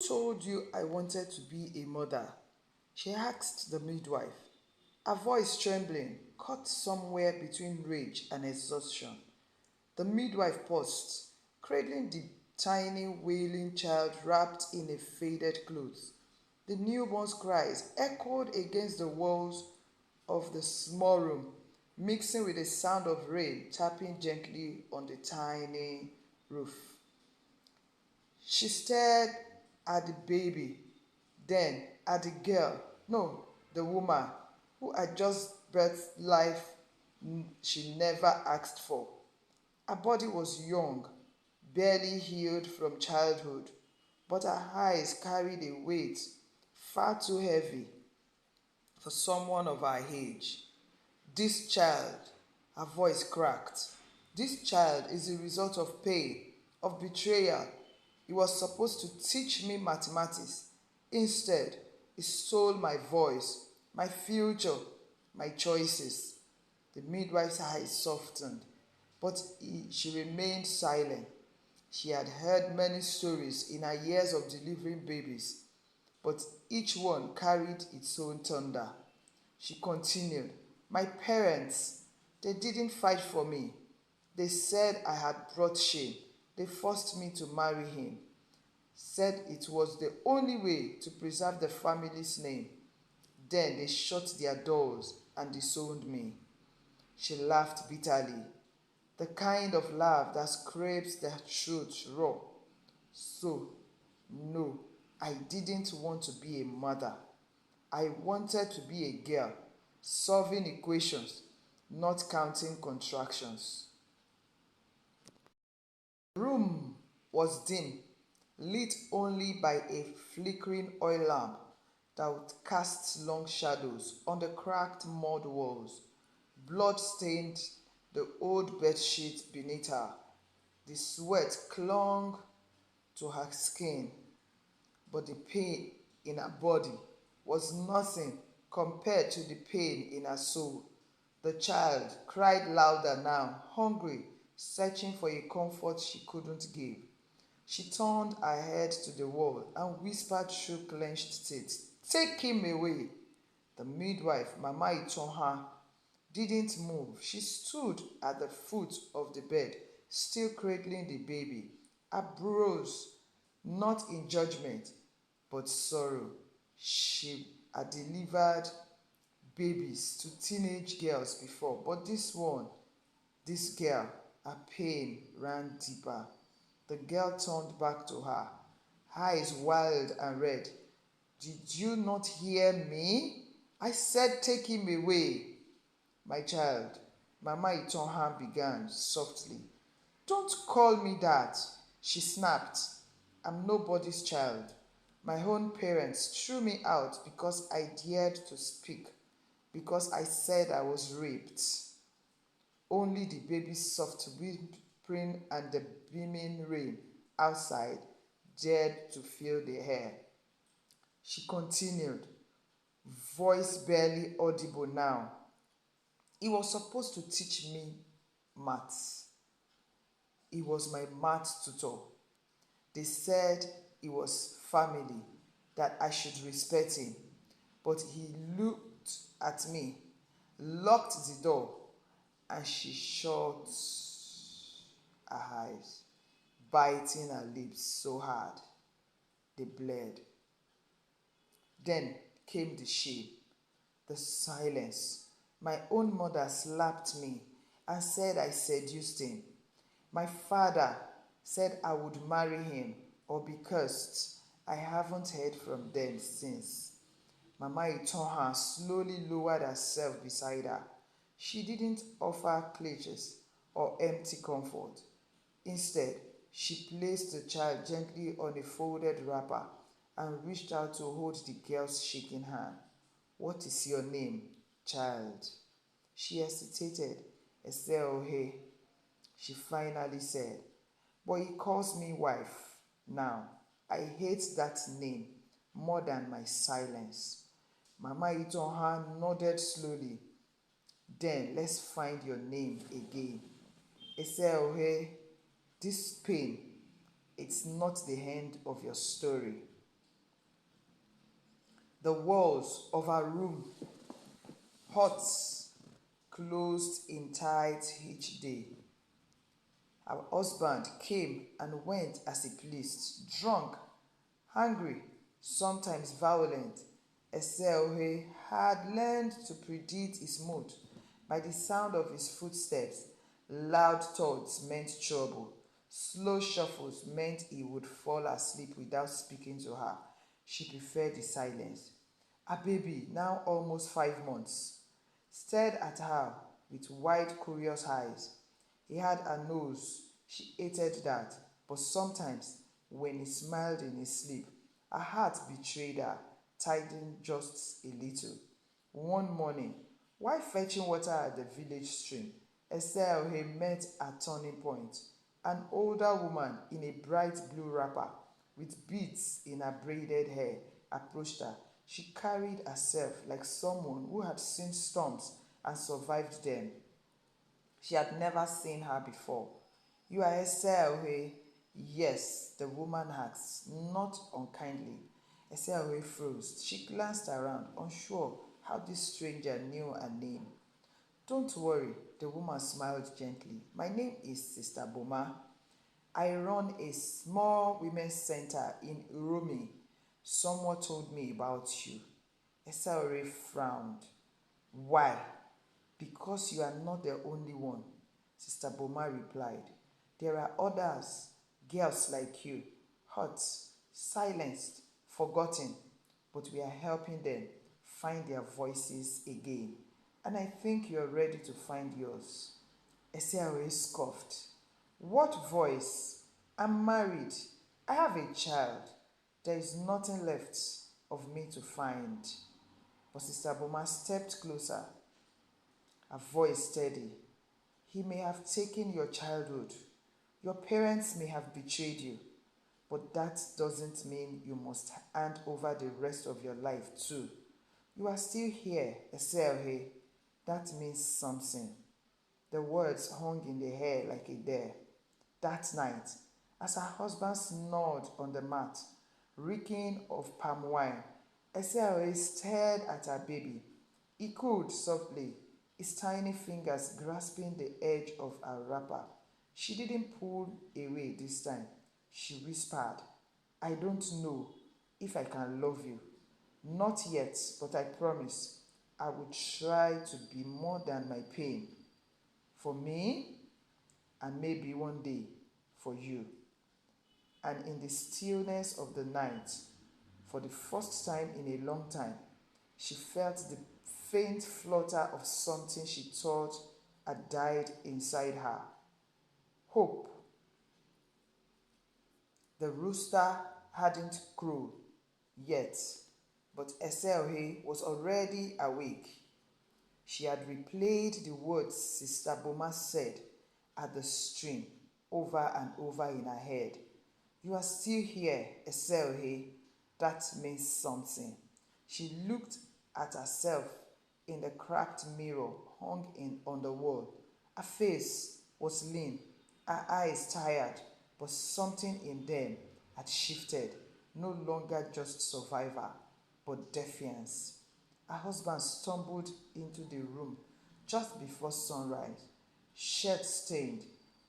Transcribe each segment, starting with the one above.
told you I wanted to be a mother?" she asked the midwife, her voice trembling, caught somewhere between rage and exhaustion. The midwife paused, cradling the tiny wailing child wrapped in a faded cloth. The newborn's cries echoed against the walls of the small room, mixing with the sound of rain tapping gently on the tiny roof. She stared at the baby, then at the girl, no, the woman, who had just birthed life she never asked for. Her body was young, barely healed from childhood, but her eyes carried a weight far too heavy for someone of her age. This child, her voice cracked. This child is the result of pain, of betrayal. He was supposed to teach me mathematics. Instead, he stole my voice, my future, my choices. The midwife's eyes softened, but she remained silent. She had heard many stories in her years of delivering babies, but each one carried its own thunder. She continued, "My parents, they didn't fight for me. They said I had brought shame. They forced me to marry him. Said it was the only way to preserve the family's name. Then they shut their doors and disowned me." She laughed bitterly, the kind of laugh that scrapes the throat raw. "So, no, I didn't want to be a mother. I wanted to be a girl, solving equations, not counting contractions." The room was dim, lit only by a flickering oil lamp that would cast long shadows on the cracked mud walls. Blood stained the old bedsheet beneath her. The sweat clung to her skin, but the pain in her body was nothing compared to the pain in her soul. The child cried louder now, hungry, searching for a comfort she couldn't give. She turned her head to the wall and whispered through clenched teeth, "Take him away." The midwife, Mama Itonha, didn't move. She stood at the foot of the bed, still cradling the baby, her brows not in judgment, but sorrow. She had delivered babies to teenage girls before, but this girl, her pain ran deeper. The girl turned back to her, eyes wild and red. "Did you not hear me? I said take him away." "My child," Mama Itonha began softly. "Don't call me that," she snapped. "I'm nobody's child. My own parents threw me out because I dared to speak, because I said I was raped." Only the baby's soft whimpering and the beaming rain outside dared to fill the air. She continued, voice barely audible now. "He was supposed to teach me maths. He was my maths tutor. They said he was family, that I should respect him. But he looked at me, locked the door, and she shut her eyes, biting her lips so hard they bled. Then came the shame, the silence. My own mother slapped me and said I seduced him. My father said I would marry him or be cursed. I haven't heard from them since. Mama Itonha slowly lowered herself beside her. She didn't offer clutches or empty comfort. Instead, she placed the child gently on a folded wrapper and reached out to hold the girl's shaking hand. "What is your name, child?" She hesitated. "Eseohe," she finally said. "But he calls me wife now. I hate that name more than my silence." Mama Itonha nodded slowly. "Then let's find your name again. Eseohe, this pain, it's not the end of your story." The walls of her room, hot, closed in tight each day. Her husband came and went as he pleased, drunk, hungry, sometimes violent. Eseohe had learned to predict his mood by the sound of his footsteps. Loud thuds meant trouble. Slow shuffles meant he would fall asleep without speaking to her. She preferred the silence. Her baby, now almost 5 months, stared at her with wide, curious eyes. He had a nose. She hated that. But sometimes, when he smiled in his sleep, her heart betrayed her, tightened just a little. One morning, while fetching water at the village stream, Eseohe met a turning point. An older woman in a bright blue wrapper with beads in her braided hair approached her. She carried herself like someone who had seen storms and survived them. She had never seen her before. You are Eseohe? Yes, the woman asked, not unkindly. Eseohe froze. She glanced around, unsure how this stranger knew her name. Don't worry, the woman smiled gently. My name is Sister Boma. I run a small women's center in Uromi. Someone told me about you. Esaore frowned. Why? Because you are not the only one, Sister Boma replied. There are others, girls like you, hurt, silenced, forgotten, but we are helping them find their voices again. And I think you are ready to find yours. Esaore scoffed. What voice? I'm married. I have a child. There is nothing left of me to find. But Sister Boma stepped closer, her voice steady. He may have taken your childhood. Your parents may have betrayed you. But that doesn't mean you must hand over the rest of your life too. You are still here, Eseohe. That means something. The words hung in the air like a dare. That night, as her husband snored on the mat, reeking of palm wine, Eseohe stared at her baby. He cooed softly, his tiny fingers grasping the edge of her wrapper. She didn't pull away this time. She whispered, I don't know if I can love you. Not yet, but I promise I will try to be more than my pain. For me, and maybe one day for you. And in the stillness of the night, for the first time in a long time, she felt the faint flutter of something she thought had died inside her. Hope. The rooster hadn't crowed yet, but Eseohe was already awake. She had replayed the words Sister Boma said at the stream over and over in her head. You are still here, Eseohe. That means something. She looked at herself in the cracked mirror hung on the wall. Her face was lean, her eyes tired, but something in them had shifted, no longer just survival, but defiance. Her husband stumbled into the room just before sunrise, shirt stained,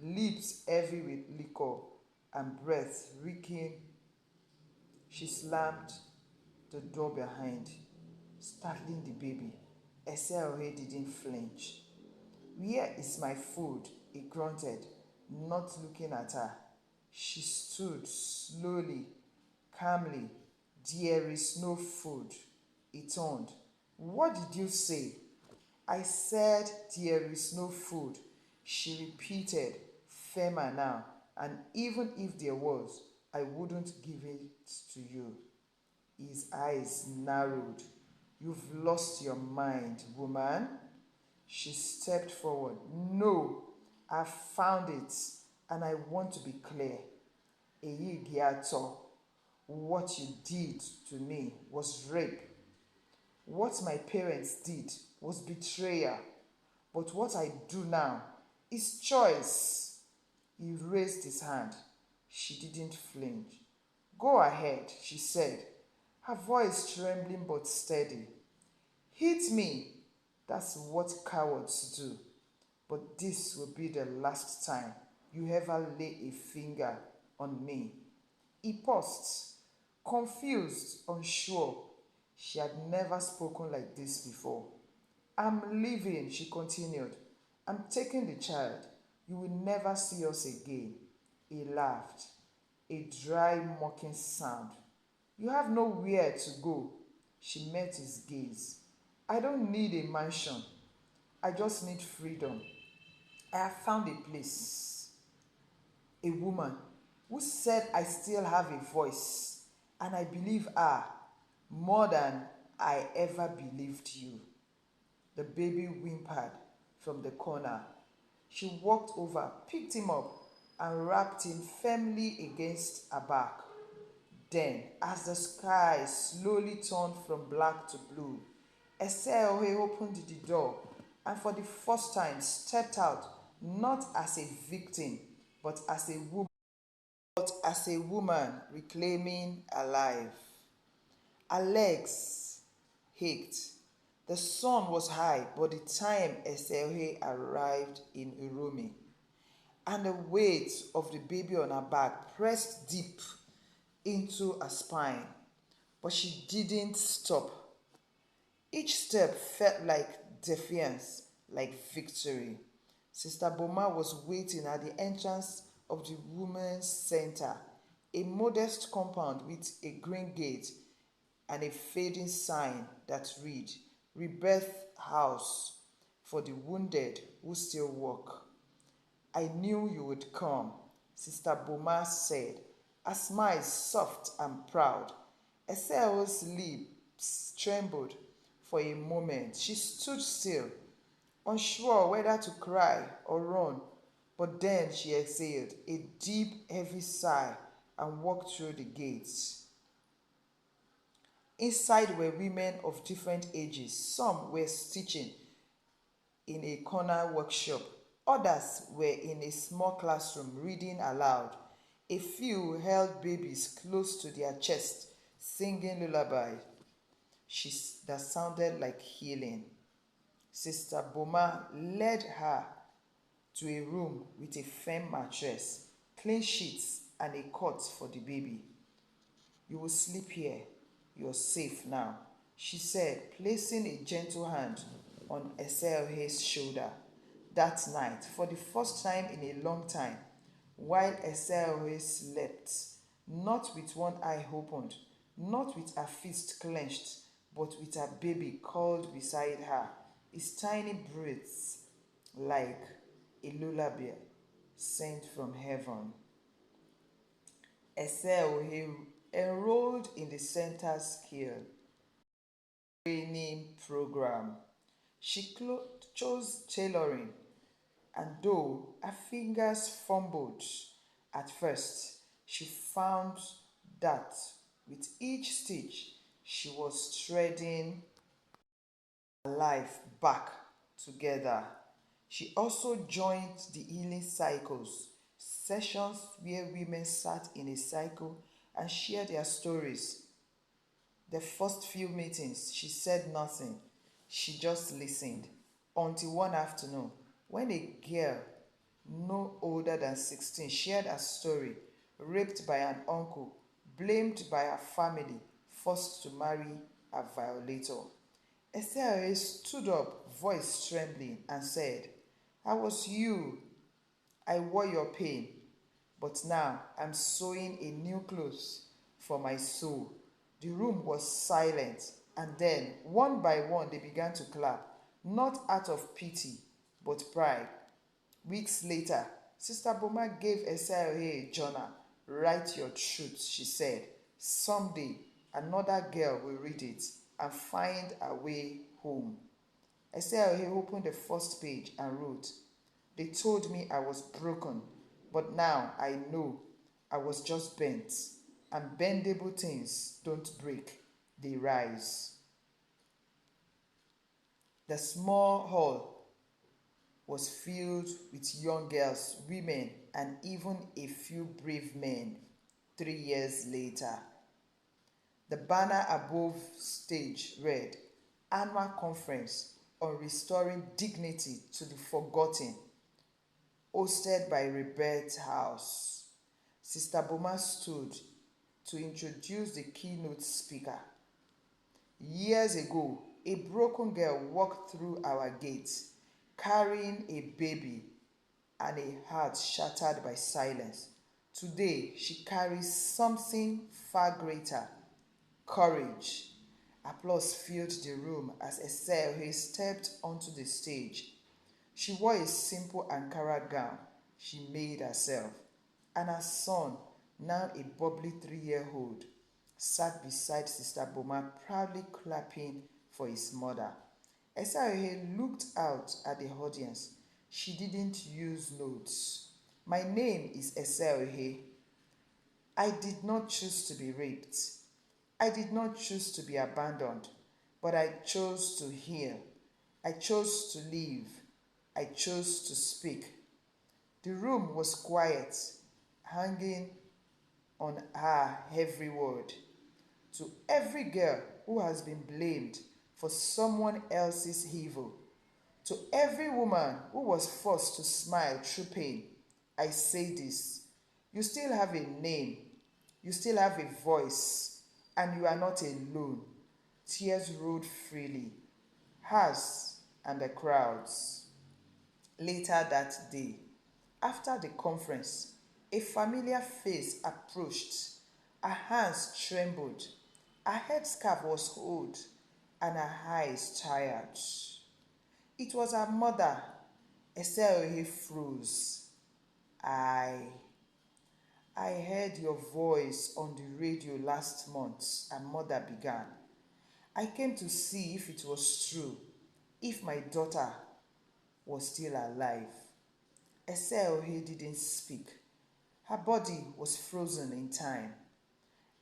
lips heavy with liquor, and breath reeking. She slammed the door behind, startling the baby. Eseohe didn't flinch. Where is my food? He grunted, not looking at her. She stood slowly, calmly. There is no food. He turned. What did you say? I said there is no food, she repeated, firmer now. And even if there was, I wouldn't give it to you. His eyes narrowed. You've lost your mind, woman. She stepped forward. No, I found it, and I want to be clear. Eyi Giato, what you did to me was rape. What my parents did was betrayal. But what I do now is choice. He raised his hand. She didn't flinch. Go ahead, she said, her voice trembling but steady. Hit me. That's what cowards do. But this will be the last time you ever lay a finger on me. He paused, confused, unsure. She had never spoken like this before. I'm leaving, she continued. I'm taking the child. You will never see us again. He laughed, a dry, mocking sound. You have nowhere to go. She met his gaze. I don't need a mansion. I just need freedom. I have found a place, a woman who said I still have a voice, and I believe her more than I ever believed you. The baby whimpered from the corner. She walked over, picked him up, and wrapped him firmly against her back. Then, as the sky slowly turned from black to blue, Eseohe opened the door and for the first time stepped out not as a victim, but as a woman, reclaiming her life. Her legs ached. The sun was high, but the time Eseohe arrived in Urumi, and the weight of the baby on her back pressed deep into her spine. But she didn't stop. Each step felt like defiance, like victory. Sister Boma was waiting at the entrance of the Women's Center, a modest compound with a green gate and a fading sign that read, Rebirth House for the wounded who still walk. I knew you would come, Sister Boma said, her smile soft and proud. Eseo's lips trembled for a moment. She stood still, unsure whether to cry or run, but then she exhaled a deep, heavy sigh and walked through the gates. Inside were women of different ages. Some were stitching in a corner workshop. Others were in a small classroom reading aloud. A few held babies close to their chest, singing lullabies that sounded like healing. Sister Boma led her to a room with a firm mattress, clean sheets, and a cot for the baby. You will sleep here. You're safe now, she said, placing a gentle hand on Eseohe's shoulder. That night, for the first time in a long time, while Eseohe slept, not with one eye opened, not with her fist clenched, but with her baby curled beside her, his tiny breaths like a lullaby sent from heaven. Eseohe enrolled in the center's skill training program. She chose tailoring, and though her fingers fumbled at first, she found that with each stitch she was threading her life back together. She also joined the healing cycles, sessions where women sat in a cycle and shared their stories. The first few meetings, she said nothing. She just listened. Until one afternoon, when a girl no older than 16 shared her story, raped by an uncle, blamed by her family, forced to marry a violator. Eseohe stood up, voice trembling, and said, I was you. I wore your pain, but now I'm sewing a new clothes for my soul. The room was silent, and then, one by one, they began to clap, not out of pity, but pride. Weeks later, Sister Boma gave Eseohe a journal. Write your truth, she said. Someday, another girl will read it and find her way home. Eseohe opened the first page and wrote, They told me I was broken, but now I know I was just bent, and bendable things don't break, they rise. The small hall was filled with young girls, women, and even a few brave men. 3 years later, The banner above stage read, Annual Conference on Restoring Dignity to the Forgotten, hosted by Rebirth House. Sister Boma stood to introduce the keynote speaker. Years ago, a broken girl walked through our gates carrying a baby and a heart shattered by silence. Today, she carries something far greater, courage. Applause filled the room as Eseohe stepped onto the stage. She wore a simple Ankara gown she made herself, and her son, now a bubbly 3-year-old, sat beside Sister Boma, proudly clapping for his mother. Eseohe looked out at the audience. She didn't use notes. My name is Eseohe. I did not choose to be raped. I did not choose to be abandoned, but I chose to heal. I chose to live. I chose to speak. The room was quiet, hanging on her every word. To every girl who has been blamed for someone else's evil, to every woman who was forced to smile through pain, I say this: you still have a name, you still have a voice, and you are not alone. Tears rolled freely, hers and the crowd's. Later that day, after the conference, a familiar face approached. Her hands trembled, her headscarf was old, and her eyes tired. It was her mother. Eseohe froze. I I heard your voice on the radio last month, her mother began. I came to see if it was true, if my daughter was still alive. Eseohe didn't speak. Her body was frozen in time.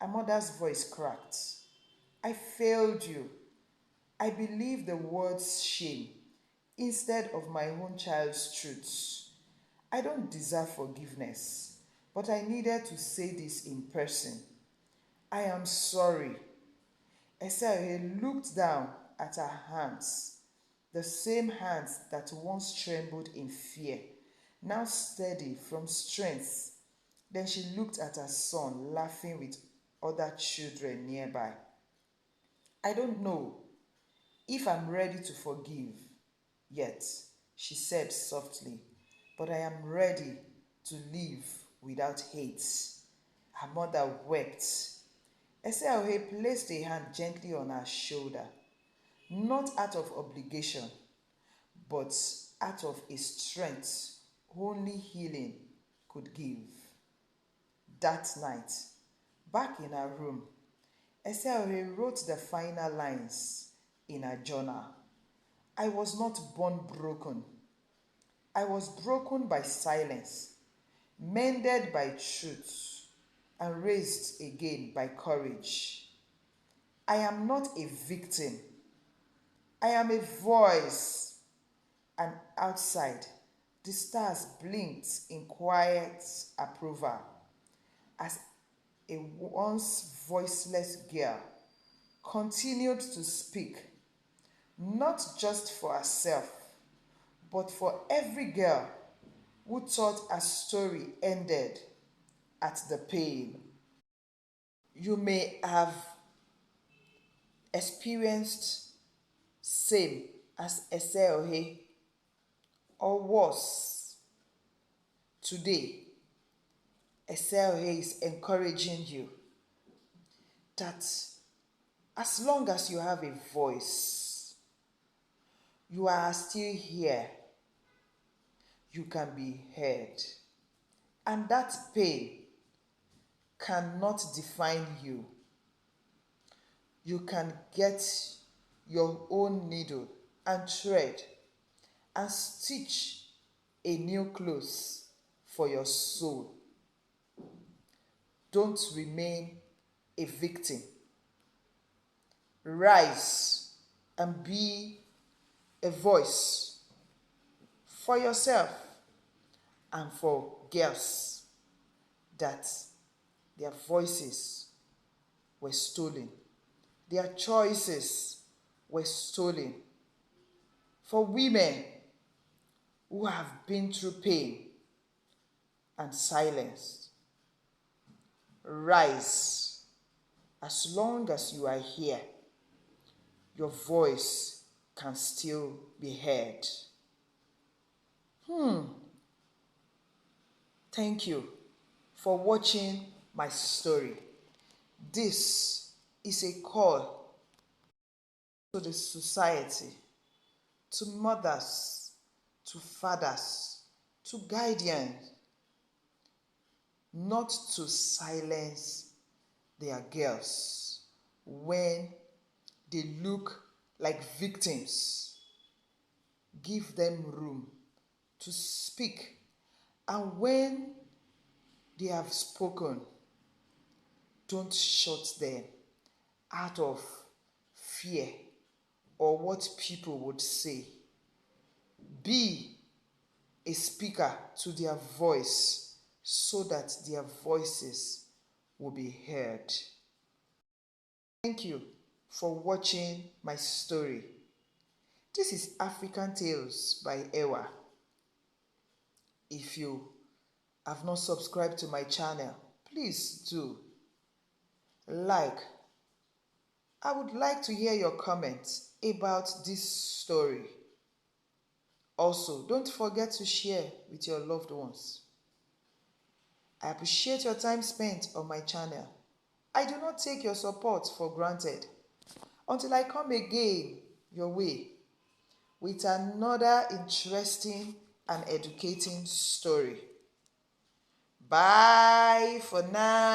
Her mother's voice cracked. I failed you. I believed the word's shame instead of my own child's truths. I don't deserve forgiveness, but I needed to say this in person. I am sorry. Eseohe looked down at her hands, the same hands that once trembled in fear, now steady from strength. Then she looked at her son, laughing with other children nearby. I don't know if I'm ready to forgive yet, she said softly, but I am ready to live without hate. Her mother wept. Eseohe placed a hand gently on her shoulder, not out of obligation, but out of a strength only healing could give. That night, back in her room, Eseohe wrote the final lines in her journal. I was not born broken. I was broken by silence, mended by truth, and raised again by courage. I am not a victim. I am a voice. And outside, the stars blinked in quiet approval as a once voiceless girl continued to speak, not just for herself, but for every girl who thought her story ended at the pain. You may have experienced same as Eseohe or worse. Today, Eseohe is encouraging you that as long as you have a voice, you are still here, you can be heard. And that pain cannot define you. You can get your own needle and thread and stitch a new clothes for your soul. Don't remain a victim. Rise and be a voice for yourself and for girls that their voices were stolen. Their choices were stolen. For women who have been through pain and silence, rise. As long as you are here, your voice can still be heard. Thank you for watching my story. This is a call to the society, to mothers, to fathers, to guardians, not to silence their girls when they look like victims. Give them room to speak. And when they have spoken, don't shut them out of fear or what people would say. Be a speaker to their voice so that their voices will be heard. Thank you for watching my story. This is African Tales by Ewa. If you have not subscribed to my channel, please do. Like. I would like to hear your comments about this story. Also, don't forget to share with your loved ones. I appreciate your time spent on my channel. I do not take your support for granted. Until I come again your way with another interesting and educating story. Bye for now.